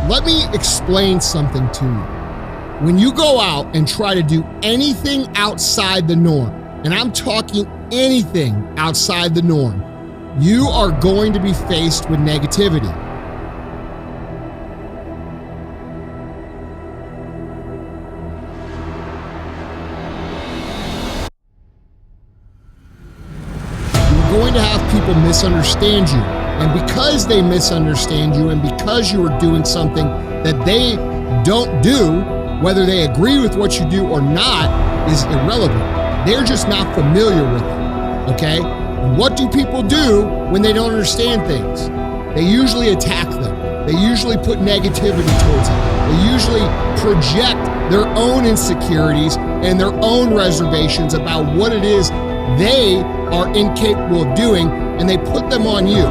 Let me explain something to you. When you go out and try to do anything outside the norm, and I'm talking anything outside the norm, you are going to be faced with negativity. You're going to have people misunderstand you. And because they misunderstand you and because you are doing something that they don't do, whether they agree with what you do or not is irrelevant. They're just not familiar with it, okay? What do people do when they don't understand things? They usually attack them. They usually put negativity towards it. They usually project their own insecurities and their own reservations about what it is they are incapable of doing, and they put them on you.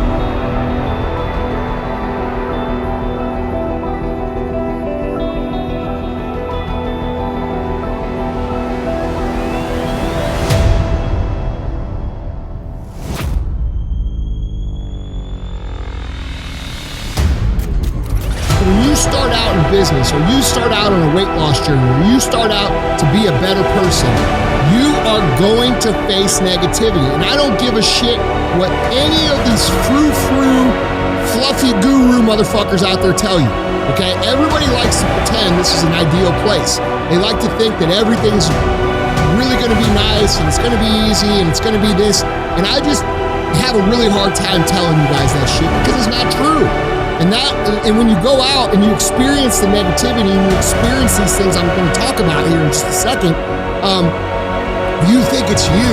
When you start out in business, or you start out on a weight loss journey, or you start out to be a better person, you are going to face negativity. And I don't give a shit what any of these frou-frou, fluffy guru motherfuckers out there tell you, okay? Everybody likes to pretend this is an ideal place. They like to think that everything's really gonna be nice, and it's gonna be easy, and it's gonna be this. And I just have a really hard time telling you guys that shit because it's not true. And when you go out and you experience the negativity and you experience these things I'm going to talk about here in just a second, you think it's you.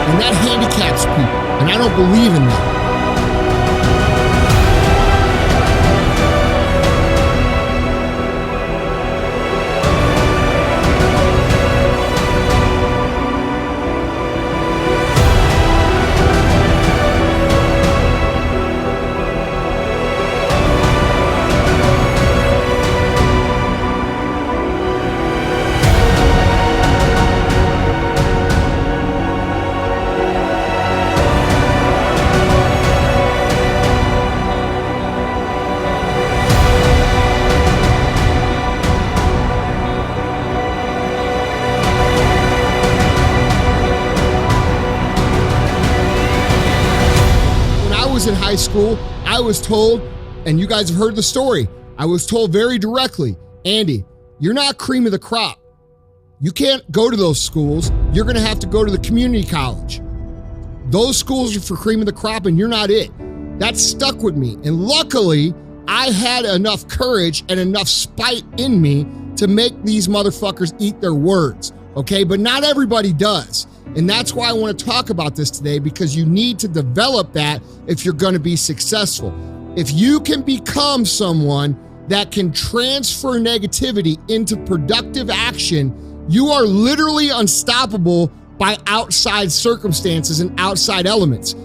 And that handicaps people. And I don't believe in that. In high school, I was told, and you guys have heard the story, I was told very directly, Andy, you're not cream of the crop. You can't go to those schools. You're going to have to go to the community college. Those schools are for cream of the crop and you're not it. That stuck with me. And luckily, I had enough courage and enough spite in me to make these motherfuckers eat their words, okay? But not everybody does. And that's why I want to talk about this today, because you need to develop that if you're going to be successful. If you can become someone that can transfer negativity into productive action, you are literally unstoppable by outside circumstances and outside elements.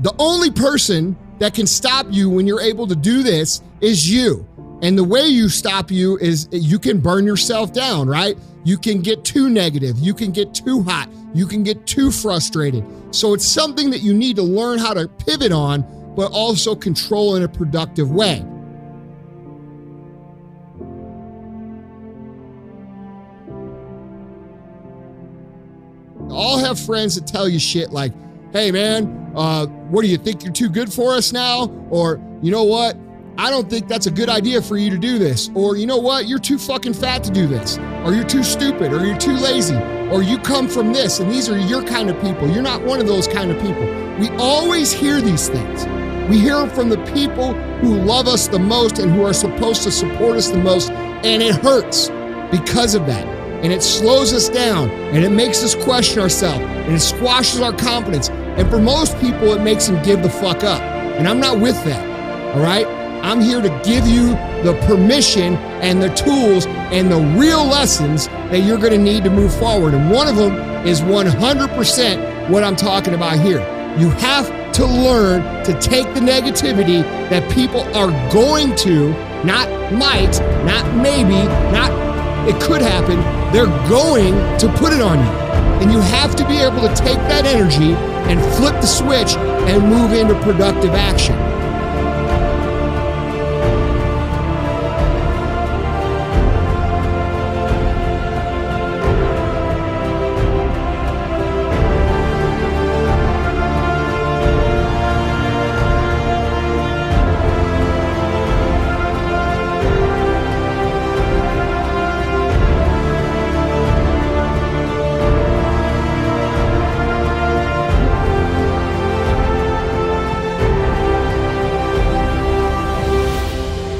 The only person that can stop you when you're able to do this is you. And the way you stop you is you can burn yourself down, right? You can get too negative. You can get too hot. You can get too frustrated. So it's something that you need to learn how to pivot on, but also control in a productive way. I'll have friends that tell you shit like, hey man, what do you think, you're too good for us now? Or, you know what? I don't think that's a good idea for you to do this. Or, you know what? You're too fucking fat to do this. Or you're too stupid, or you're too lazy, or you come from this, and these are your kind of people. You're not one of those kind of people. We always hear these things. We hear them from the people who love us the most and who are supposed to support us the most, and it hurts because of that. And it slows us down, and it makes us question ourselves, and it squashes our confidence. And for most people, it makes them give the fuck up. And I'm not with that, all right? I'm here to give you the permission and the tools and the real lessons that you're gonna need to move forward. And one of them is 100% what I'm talking about here. You have to learn to take the negativity that people are going to, not might, not maybe, not it could happen, they're going to put it on you. And you have to be able to take that energy and flip the switch and move into productive action.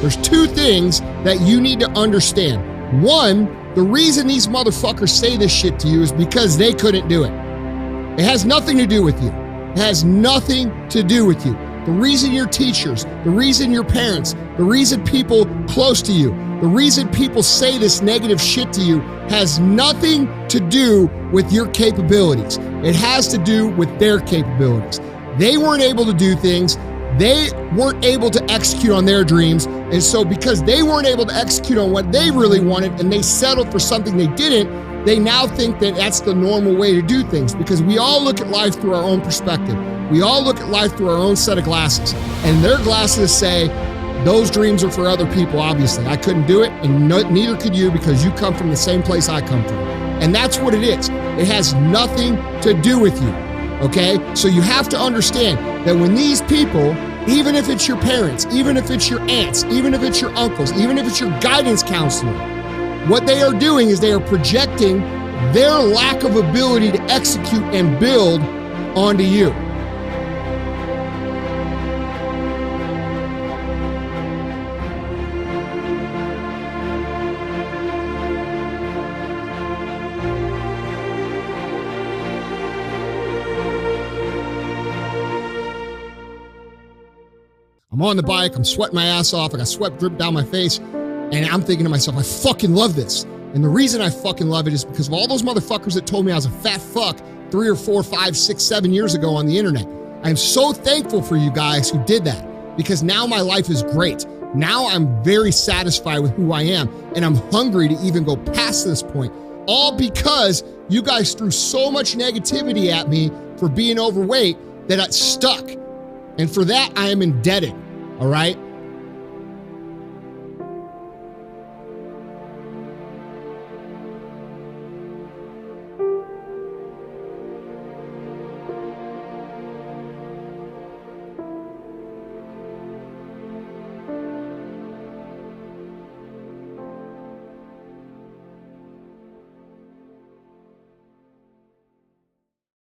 There's two things that you need to understand. One, the reason these motherfuckers say this shit to you is because they couldn't do it. It has nothing to do with you. It has nothing to do with you. The reason your teachers, the reason your parents, the reason people close to you, the reason people say this negative shit to you has nothing to do with your capabilities. It has to do with their capabilities. They weren't able to do things. They weren't able to execute on their dreams. And so because they weren't able to execute on what they really wanted and they settled for something they didn't, they now think that that's the normal way to do things, because we all look at life through our own perspective. We all look at life through our own set of glasses, and their glasses say, those dreams are for other people, obviously. I couldn't do it, and neither could you, because you come from the same place I come from. And that's what it is. It has nothing to do with you, okay? So you have to understand that when these people, even if it's your parents, even if it's your aunts, even if it's your uncles, even if it's your guidance counselor, what they are doing is they are projecting their lack of ability to execute and build onto you. I'm on the bike, I'm sweating my ass off, I got sweat drip down my face, and I'm thinking to myself, I fucking love this. And the reason I fucking love it is because of all those motherfuckers that told me I was a fat fuck 3 or 4, 5, 6, 7 years ago on the internet. I'm so thankful for you guys who did that, because now my life is great. Now I'm very satisfied with who I am, and I'm hungry to even go past this point, all because you guys threw so much negativity at me for being overweight that I stuck. And for that, I am indebted, all right?